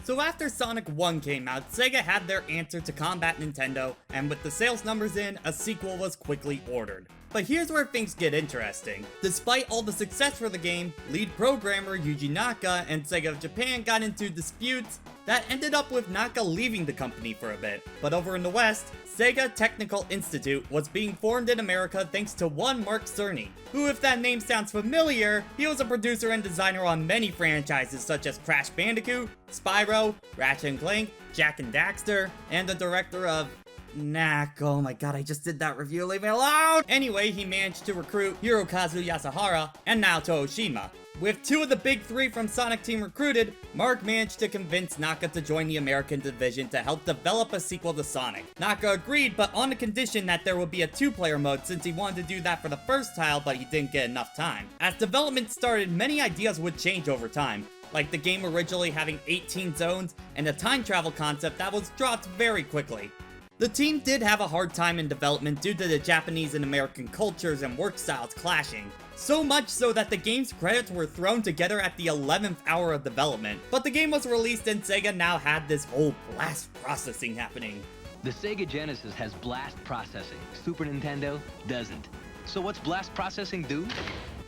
So after Sonic 1 came out, Sega had their answer to combat Nintendo, and with the sales numbers in, a sequel was quickly ordered. But here's where things get interesting. Despite all the success for the game, lead programmer Yuji Naka and Sega of Japan got into disputes that ended up with Naka leaving the company for a bit. But over in the West, Sega Technical Institute was being formed in America thanks to one Mark Cerny, who, if that name sounds familiar, he was a producer and designer on many franchises such as Crash Bandicoot, Spyro, Ratchet & Clank, Jak and Daxter, and the director of Knack. Oh my god, I just did that review, leave me alone! Anyway, he managed to recruit Hirokazu Yasuhara and Naoto Oshima. With two of the big three from Sonic Team recruited, Mark managed to convince Naka to join the American division to help develop a sequel to Sonic. Naka agreed, but on the condition that there would be a two-player mode since he wanted to do that for the first title, but he didn't get enough time. As development started, many ideas would change over time, like the game originally having 18 zones and a time travel concept that was dropped very quickly. The team did have a hard time in development due to the Japanese and American cultures and work styles clashing. So much so that the game's credits were thrown together at the 11th hour of development. But the game was released and Sega now had this whole blast processing happening. The Sega Genesis has blast processing. Super Nintendo doesn't. So what's blast processing do?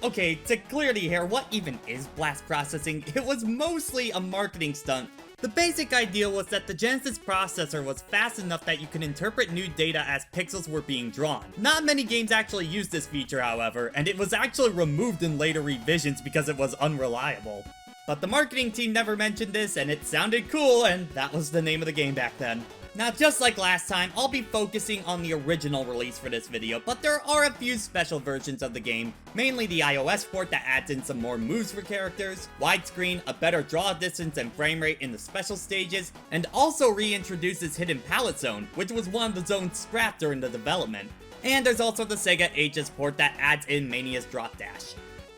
Okay, to clear the air, what even is blast processing? It was mostly a marketing stunt. The basic idea was that the Genesis processor was fast enough that you could interpret new data as pixels were being drawn. Not many games actually used this feature, however, and it was actually removed in later revisions because it was unreliable. But the marketing team never mentioned this, and it sounded cool, and that was the name of the game back then. Now, just like last time, I'll be focusing on the original release for this video, but there are a few special versions of the game, mainly the iOS port that adds in some more moves for characters, widescreen, a better draw distance and frame rate in the special stages, and also reintroduces Hidden Palette Zone, which was one of the zones scrapped during the development. And there's also the Sega Ages port that adds in Mania's Drop Dash.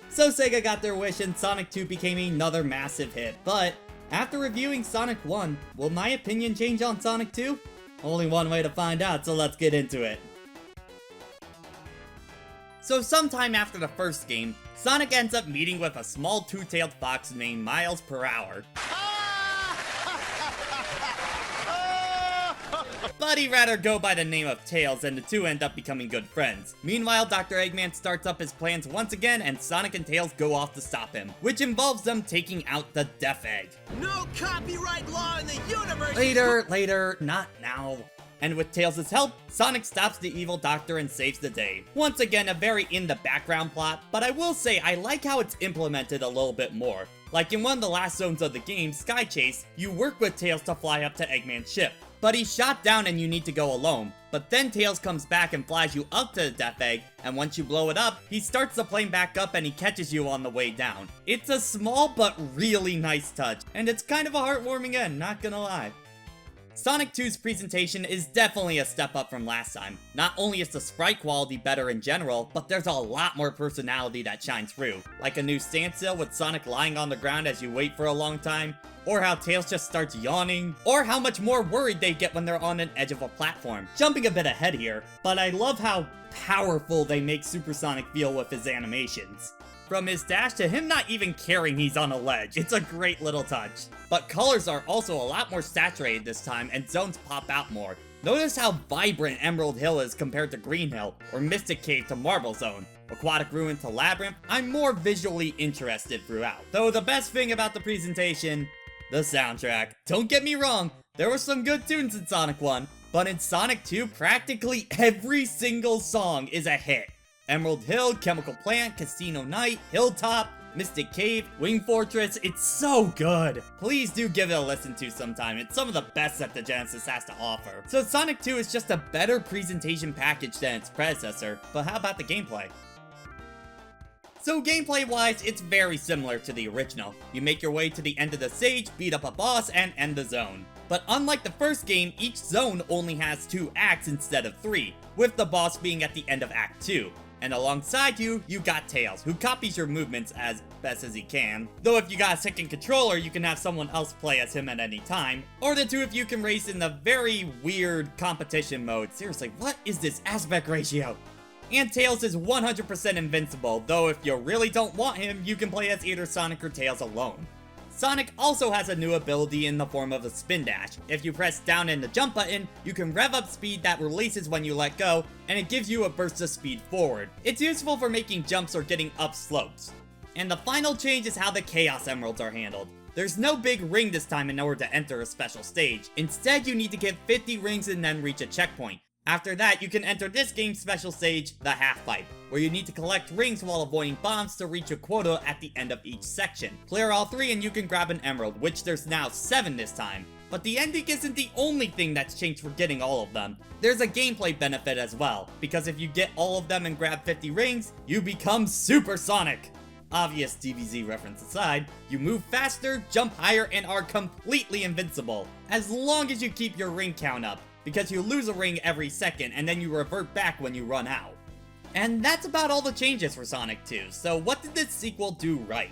So Sega got their wish and Sonic 2 became another massive hit, but after reviewing Sonic 1, will my opinion change on Sonic 2? Only one way to find out, so let's get into it. So sometime after the first game, Sonic ends up meeting with a small two-tailed fox named Miles Per Hour. But he'd rather go by the name of Tails, and the two end up becoming good friends. Meanwhile, Dr. Eggman starts up his plans once again, and Sonic and Tails go off to stop him, which involves them taking out the Death Egg. No copyright law in the universe! Later, not now. And with Tails' help, Sonic stops the evil doctor and saves the day. Once again, a very in-the-background plot, but I will say I like how it's implemented a little bit more. Like in one of the last zones of the game, Skychase, you work with Tails to fly up to Eggman's ship. But he's shot down and you need to go alone. But then Tails comes back and flies you up to the Death Egg, and once you blow it up, he starts the plane back up and he catches you on the way down. It's a small but really nice touch, and it's kind of a heartwarming end, not gonna lie. Sonic 2's presentation is definitely a step up from last time. Not only is the sprite quality better in general, but there's a lot more personality that shines through. Like a new standstill with Sonic lying on the ground as you wait for a long time, or how Tails just starts yawning, or how much more worried they get when they're on an edge of a platform. Jumping a bit ahead here, but I love how powerful they make Super Sonic feel with his animations. From his dash to him not even caring he's on a ledge, it's a great little touch. But colors are also a lot more saturated this time and zones pop out more. Notice how vibrant Emerald Hill is compared to Green Hill, or Mystic Cave to Marble Zone. Aquatic Ruin to Labyrinth, I'm more visually interested throughout. Though the best thing about the presentation, the soundtrack. Don't get me wrong, there were some good tunes in Sonic 1, but in Sonic 2, practically every single song is a hit. Emerald Hill, Chemical Plant, Casino Night, Hilltop, Mystic Cave, Wing Fortress, it's so good! Please do give it a listen to sometime, it's some of the best that the Genesis has to offer. So Sonic 2 is just a better presentation package than its predecessor, but how about the gameplay? So gameplay-wise, it's very similar to the original. You make your way to the end of the stage, beat up a boss, and end the zone. But unlike the first game, each zone only has 2 acts instead of 3, with the boss being at the end of Act 2. And alongside you, you got Tails, who copies your movements as best as he can. Though if you got a second controller, you can have someone else play as him at any time. Or the two of you can race in the very weird competition mode. Seriously, what is this aspect ratio? And Tails is 100% invincible, though if you really don't want him, you can play as either Sonic or Tails alone. Sonic also has a new ability in the form of a Spindash. If you press down in the jump button, you can rev up speed that releases when you let go, and it gives you a burst of speed forward. It's useful for making jumps or getting up slopes. And the final change is how the Chaos Emeralds are handled. There's no big ring this time in order to enter a special stage. Instead, you need to get 50 rings and then reach a checkpoint. After that, you can enter this game's special stage, the Half Pipe, where you need to collect rings while avoiding bombs to reach a quota at the end of each section. Clear all 3 and you can grab an emerald, which there's now 7 this time. But the ending isn't the only thing that's changed for getting all of them. There's a gameplay benefit as well, because if you get all of them and grab 50 rings, you become Super Sonic! Obvious DBZ reference aside, you move faster, jump higher, and are completely invincible, as long as you keep your ring count up, because you lose a ring every second and then you revert back when you run out. And that's about all the changes for Sonic 2, so what did this sequel do right?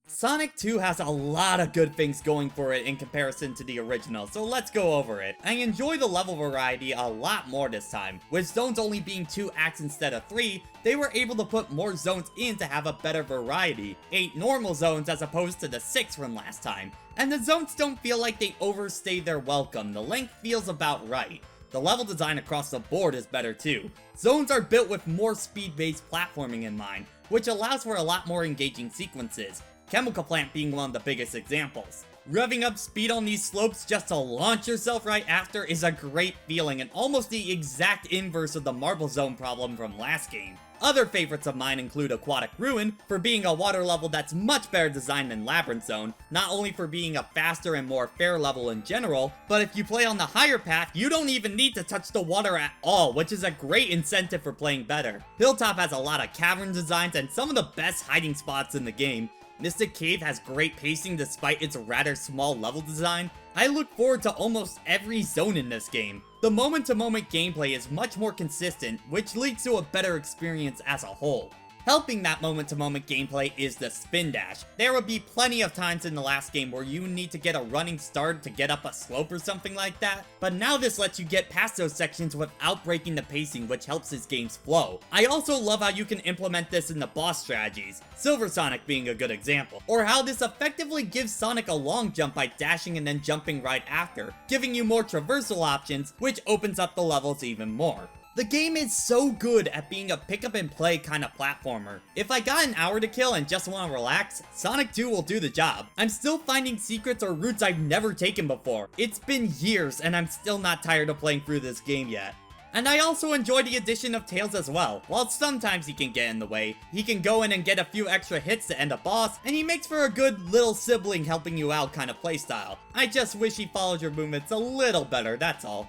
Sonic 2 has a lot of good things going for it in comparison to the original, so let's go over it. I enjoy the level variety a lot more this time. With zones only being 2 acts instead of 3, they were able to put more zones in to have a better variety. 8 normal zones as opposed to the 6 from last time. And the zones don't feel like they overstay their welcome, the length feels about right. The level design across the board is better too. Zones are built with more speed-based platforming in mind, which allows for a lot more engaging sequences. Chemical Plant being one of the biggest examples. Revving up speed on these slopes just to launch yourself right after is a great feeling and almost the exact inverse of the Marble Zone problem from last game. Other favorites of mine include Aquatic Ruin, for being a water level that's much better designed than Labyrinth Zone, not only for being a faster and more fair level in general, but if you play on the higher path, you don't even need to touch the water at all, which is a great incentive for playing better. Hilltop has a lot of cavern designs and some of the best hiding spots in the game. Mystic Cave has great pacing despite its rather small level design. I look forward to almost every zone in this game. The moment-to-moment gameplay is much more consistent, which leads to a better experience as a whole. Helping that moment-to-moment gameplay is the Spindash. There would be plenty of times in the last game where you need to get a running start to get up a slope or something like that, but now this lets you get past those sections without breaking the pacing, which helps this game's flow. I also love how you can implement this in the boss strategies, Silver Sonic being a good example, or how this effectively gives Sonic a long jump by dashing and then jumping right after, giving you more traversal options, which opens up the levels even more. The game is so good at being a pick up and play kind of platformer. If I got an hour to kill and just want to relax, Sonic 2 will do the job. I'm still finding secrets or routes I've never taken before. It's been years and I'm still not tired of playing through this game yet. And I also enjoy the addition of Tails as well. While sometimes he can get in the way, he can go in and get a few extra hits to end a boss, and he makes for a good little sibling helping you out kind of playstyle. I just wish he followed your movements a little better, that's all.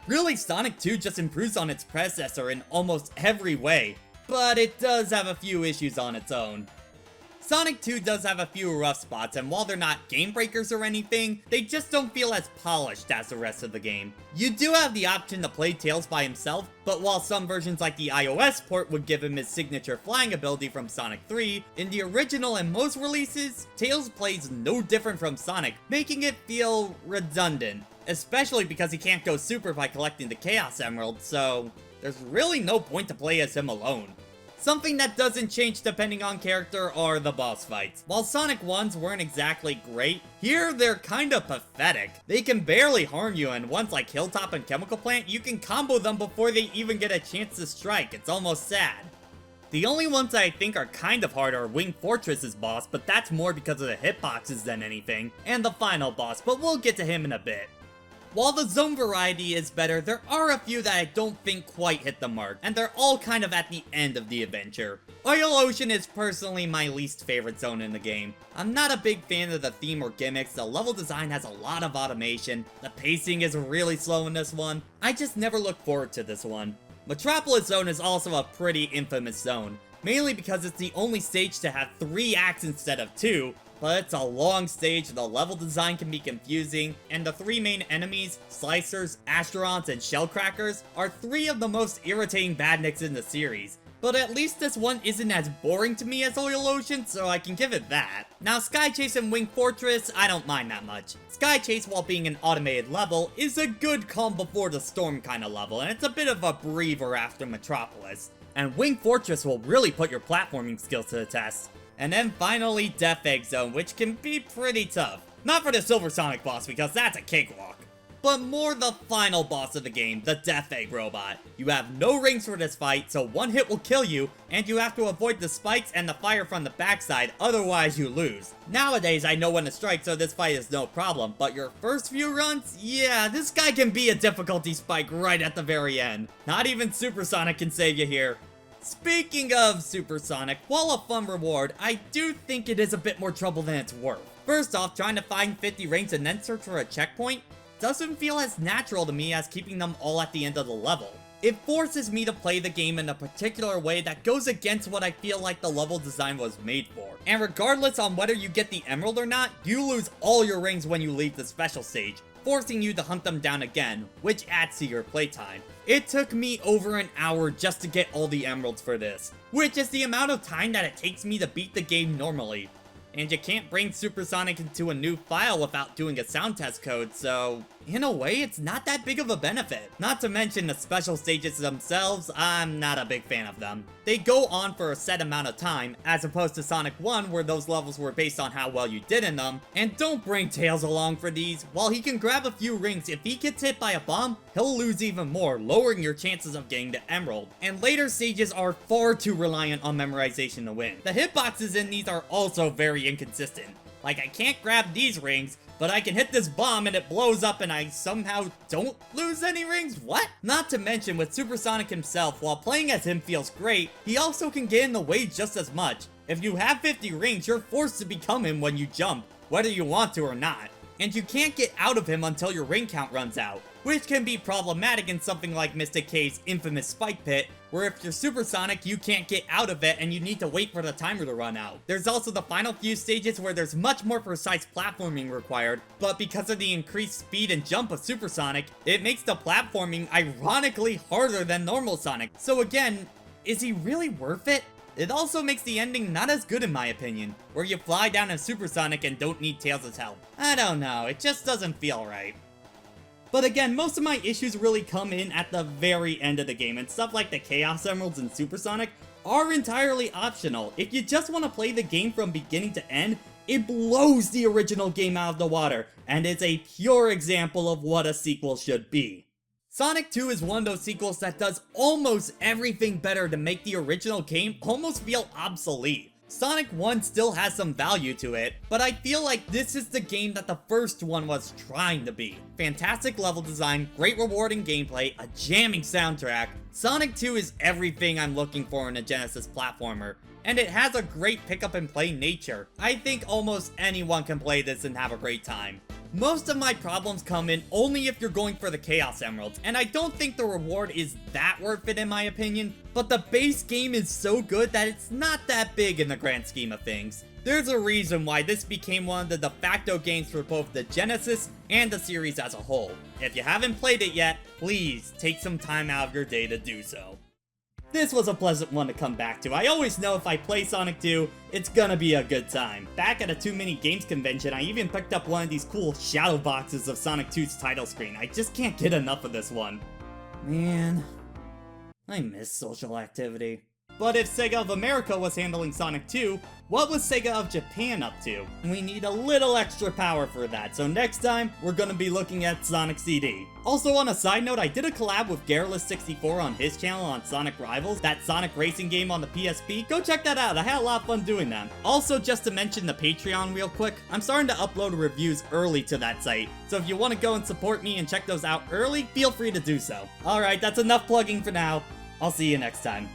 Really, Sonic 2 just improves on its predecessor in almost every way, but it does have a few issues on its own. Sonic 2 does have a few rough spots, and while they're not game breakers or anything, they just don't feel as polished as the rest of the game. You do have the option to play Tails by himself, but while some versions like the iOS port would give him his signature flying ability from Sonic 3, in the original and most releases, Tails plays no different from Sonic, making it feel redundant. Especially because he can't go super by collecting the Chaos Emerald, so there's really no point to play as him alone. Something that doesn't change depending on character are the boss fights. While Sonic 1's weren't exactly great, here they're kinda pathetic. They can barely harm you, and ones like Hilltop and Chemical Plant, you can combo them before they even get a chance to strike. It's almost sad. The only ones that I think are kind of hard are Wing Fortress's boss, but that's more because of the hitboxes than anything, and the final boss, but we'll get to him in a bit. While the zone variety is better, there are a few that I don't think quite hit the mark, and they're all kind of at the end of the adventure. Oil Ocean is personally my least favorite zone in the game. I'm not a big fan of the theme or gimmicks, the level design has a lot of automation, the pacing is really slow in this one. I just never look forward to this one. Metropolis Zone is also a pretty infamous zone, mainly because it's the only stage to have 3 acts instead of 2, but it's a long stage, the level design can be confusing, and the 3 main enemies, Slicers, Asterons, and Shellcrackers, are 3 of the most irritating badniks in the series. But at least this one isn't as boring to me as Oil Ocean, so I can give it that. Now Skychase and Wing Fortress, I don't mind that much. Skychase, while being an automated level, is a good calm before the storm kind of level, and it's a bit of a breather after Metropolis. And Wing Fortress will really put your platforming skills to the test. And then finally Death Egg Zone, which can be pretty tough. Not for the Silver Sonic boss, because that's a cakewalk. But more the final boss of the game, the Death Egg Robot. You have no rings for this fight, so one hit will kill you, and you have to avoid the spikes and the fire from the backside, otherwise you lose. Nowadays, I know when to strike, so this fight is no problem, but your first few runs? Yeah, this guy can be a difficulty spike right at the very end. Not even Super Sonic can save you here. Speaking of Super Sonic, while a fun reward, I do think it is a bit more trouble than it's worth. First off, trying to find 50 rings and then search for a checkpoint doesn't feel as natural to me as keeping them all at the end of the level. It forces me to play the game in a particular way that goes against what I feel like the level design was made for. And regardless on whether you get the emerald or not, you lose all your rings when you leave the special stage, forcing you to hunt them down again, which adds to your playtime. It took me over an hour just to get all the emeralds for this, which is the amount of time that it takes me to beat the game normally. And you can't bring Super Sonic into a new file without doing a sound test code, so in a way, it's not that big of a benefit. Not to mention the special stages themselves, I'm not a big fan of them. They go on for a set amount of time, as opposed to Sonic 1 where those levels were based on how well you did in them. And don't bring Tails along for these. While he can grab a few rings, if he gets hit by a bomb, he'll lose even more, lowering your chances of getting the emerald. And later stages are far too reliant on memorization to win. The hitboxes in these are also very inconsistent. Like, I can't grab these rings, but I can hit this bomb and it blows up and I somehow don't lose any rings? What? Not to mention, with Super Sonic himself, while playing as him feels great, he also can get in the way just as much. If you have 50 rings, you're forced to become him when you jump, whether you want to or not. And you can't get out of him until your ring count runs out, which can be problematic in something like Mystic K's infamous Spike Pit, where if you're Super Sonic, you can't get out of it and you need to wait for the timer to run out. There's also the final few stages where there's much more precise platforming required, but because of the increased speed and jump of Super Sonic, it makes the platforming ironically harder than normal Sonic. So again, is he really worth it? It also makes the ending not as good in my opinion, where you fly down as Super Sonic and don't need Tails' help. I don't know, it just doesn't feel right. But again, most of my issues really come in at the very end of the game, and stuff like the Chaos Emeralds in Super Sonic are entirely optional. If you just want to play the game from beginning to end, it blows the original game out of the water, and is a pure example of what a sequel should be. Sonic 2 is one of those sequels that does almost everything better to make the original game almost feel obsolete. Sonic 1 still has some value to it, but I feel like this is the game that the first one was trying to be. Fantastic level design, great rewarding gameplay, a jamming soundtrack. Sonic 2 is everything I'm looking for in a Genesis platformer, and it has a great pick up and play nature. I think almost anyone can play this and have a great time. Most of my problems come in only if you're going for the Chaos Emeralds, and I don't think the reward is that worth it in my opinion, but the base game is so good that it's not that big in the grand scheme of things. There's a reason why this became one of the de facto games for both the Genesis and the series as a whole. If you haven't played it yet, please take some time out of your day to do so. This was a pleasant one to come back to. I always know if I play Sonic 2, it's gonna be a good time. Back at a Too Many Games convention, I even picked up one of these cool shadow boxes of Sonic 2's title screen. I just can't get enough of this one. Man, I miss social activity. But if Sega of America was handling Sonic 2, what was Sega of Japan up to? We need a little extra power for that, so next time, we're gonna be looking at Sonic CD. Also on a side note, I did a collab with Garrulous64 on his channel on Sonic Rivals, that Sonic racing game on the PSP. Go check that out, I had a lot of fun doing that. Also, just to mention the Patreon real quick, I'm starting to upload reviews early to that site, so if you want to go and support me and check those out early, feel free to do so. Alright, that's enough plugging for now. I'll see you next time.